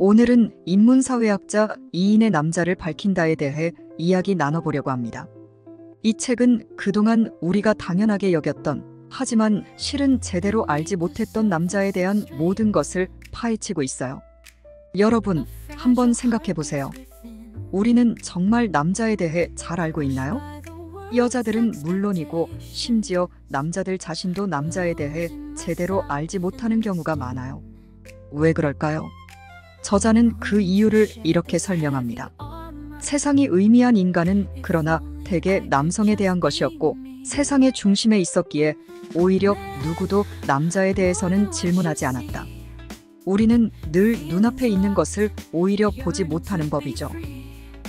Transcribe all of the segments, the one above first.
오늘은 인문사회학자 이인의 남자를 밝힌다에 대해 이야기 나눠보려고 합니다. 이 책은 그동안 우리가 당연하게 여겼던, 하지만 실은 제대로 알지 못했던 남자에 대한 모든 것을 파헤치고 있어요. 여러분, 한번 생각해 보세요. 우리는 정말 남자에 대해 잘 알고 있나요? 여자들은 물론이고 심지어 남자들 자신도 남자에 대해 제대로 알지 못하는 경우가 많아요. 왜 그럴까요? 저자는 그 이유를 이렇게 설명합니다. 세상이 의미한 인간은 그러나 대개 남성에 대한 것이었고 세상의 중심에 있었기에 오히려 누구도 남자에 대해서는 질문하지 않았다. 우리는 늘 눈앞에 있는 것을 오히려 보지 못하는 법이죠.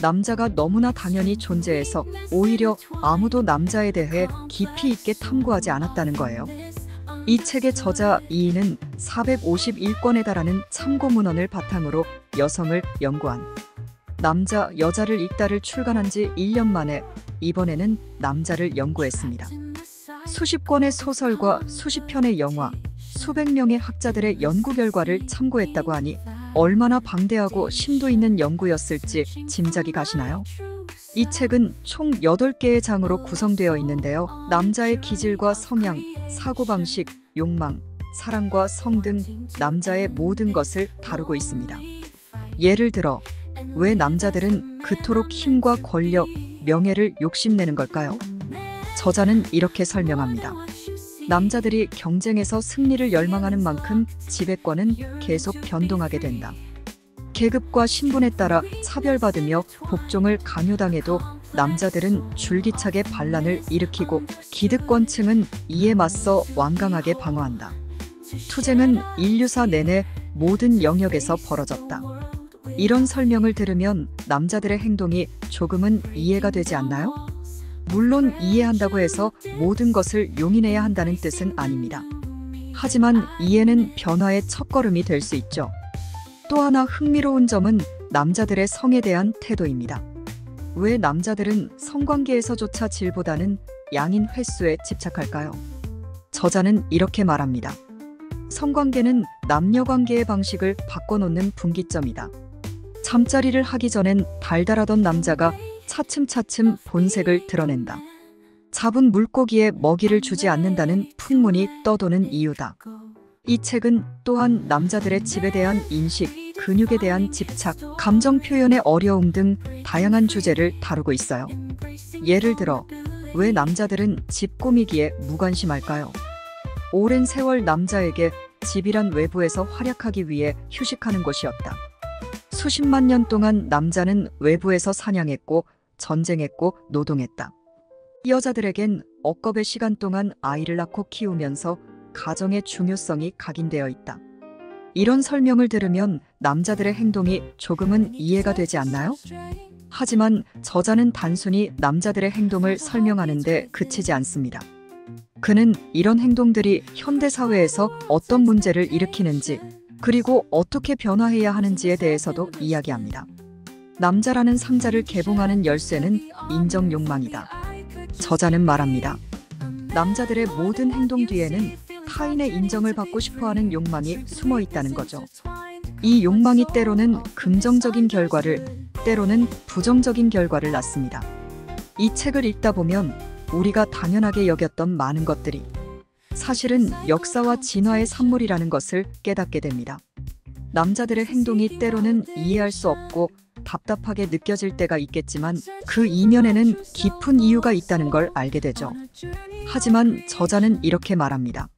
남자가 너무나 당연히 존재해서 오히려 아무도 남자에 대해 깊이 있게 탐구하지 않았다는 거예요. 이 책의 저자 이인은 451권에 달하는 참고 문헌을 바탕으로 여성을 연구한 남자, 여자를 읽다를 출간한 지 1년 만에 이번에는 남자를 연구했습니다. 수십 권의 소설과 수십 편의 영화, 수백 명의 학자들의 연구 결과를 참고했다고 하니 얼마나 방대하고 심도 있는 연구였을지 짐작이 가시나요? 이 책은 총 8개의 장으로 구성되어 있는데요. 남자의 기질과 성향, 사고방식, 욕망, 사랑과 성 등 남자의 모든 것을 다루고 있습니다. 예를 들어, 왜 남자들은 그토록 힘과 권력, 명예를 욕심내는 걸까요? 저자는 이렇게 설명합니다. 남자들이 경쟁에서 승리를 열망하는 만큼 지배권은 계속 변동하게 된다. 계급과 신분에 따라 차별받으며 복종을 강요당해도 남자들은 줄기차게 반란을 일으키고 기득권층은 이에 맞서 완강하게 방어한다. 투쟁은 인류사 내내 모든 영역에서 벌어졌다. 이런 설명을 들으면 남자들의 행동이 조금은 이해가 되지 않나요? 물론 이해한다고 해서 모든 것을 용인해야 한다는 뜻은 아닙니다. 하지만 이해는 변화의 첫걸음이 될 수 있죠. 또 하나 흥미로운 점은 남자들의 성에 대한 태도입니다. 왜 남자들은 성관계에서조차 질보다는 양인 횟수에 집착할까요? 저자는 이렇게 말합니다. 성관계는 남녀관계의 방식을 바꿔놓는 분기점이다. 잠자리를 하기 전엔 달달하던 남자가 차츰차츰 본색을 드러낸다. 잡은 물고기에 먹이를 주지 않는다는 풍문이 떠도는 이유다. 이 책은 또한 남자들의 집에 대한 인식, 근육에 대한 집착, 감정 표현의 어려움 등 다양한 주제를 다루고 있어요. 예를 들어, 왜 남자들은 집 꾸미기에 무관심할까요? 오랜 세월 남자에게 집이란 외부에서 활약하기 위해 휴식하는 곳이었다. 수십만 년 동안 남자는 외부에서 사냥했고 전쟁했고 노동했다. 여자들에겐 억겁의 시간 동안 아이를 낳고 키우면서 가정의 중요성이 각인되어 있다. 이런 설명을 들으면 남자들의 행동이 조금은 이해가 되지 않나요? 하지만 저자는 단순히 남자들의 행동을 설명하는 데 그치지 않습니다. 그는 이런 행동들이 현대사회에서 어떤 문제를 일으키는지, 그리고 어떻게 변화해야 하는지에 대해서도 이야기합니다. 남자라는 상자를 개봉하는 열쇠는 인정 욕망이다. 저자는 말합니다. 남자들의 모든 행동 뒤에는 타인의 인정을 받고 싶어하는 욕망이 숨어 있다는 거죠. 이 욕망이 때로는 긍정적인 결과를, 때로는 부정적인 결과를 낳습니다. 이 책을 읽다 보면 우리가 당연하게 여겼던 많은 것들이 사실은 역사와 진화의 산물이라는 것을 깨닫게 됩니다. 남자들의 행동이 때로는 이해할 수 없고 답답하게 느껴질 때가 있겠지만 그 이면에는 깊은 이유가 있다는 걸 알게 되죠. 하지만 저자는 이렇게 말합니다.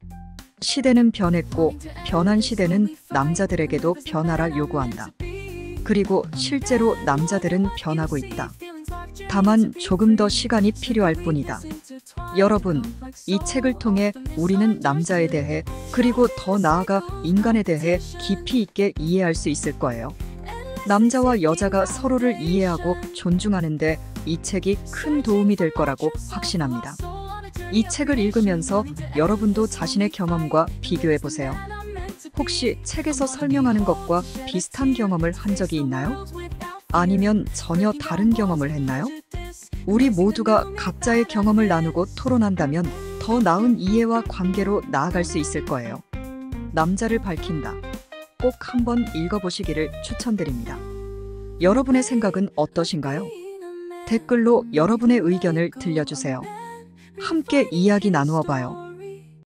시대는 변했고 변한 시대는 남자들에게도 변화를 요구한다. 그리고 실제로 남자들은 변하고 있다. 다만 조금 더 시간이 필요할 뿐이다. 여러분, 이 책을 통해 우리는 남자에 대해, 그리고 더 나아가 인간에 대해 깊이 있게 이해할 수 있을 거예요. 남자와 여자가 서로를 이해하고 존중하는데 이 책이 큰 도움이 될 거라고 확신합니다. 이 책을 읽으면서 여러분도 자신의 경험과 비교해 보세요. 혹시 책에서 설명하는 것과 비슷한 경험을 한 적이 있나요? 아니면 전혀 다른 경험을 했나요? 우리 모두가 각자의 경험을 나누고 토론한다면 더 나은 이해와 관계로 나아갈 수 있을 거예요. 남자를 밝힌다. 꼭 한번 읽어보시기를 추천드립니다. 여러분의 생각은 어떠신가요? 댓글로 여러분의 의견을 들려주세요. 함께 이야기 나누어 봐요.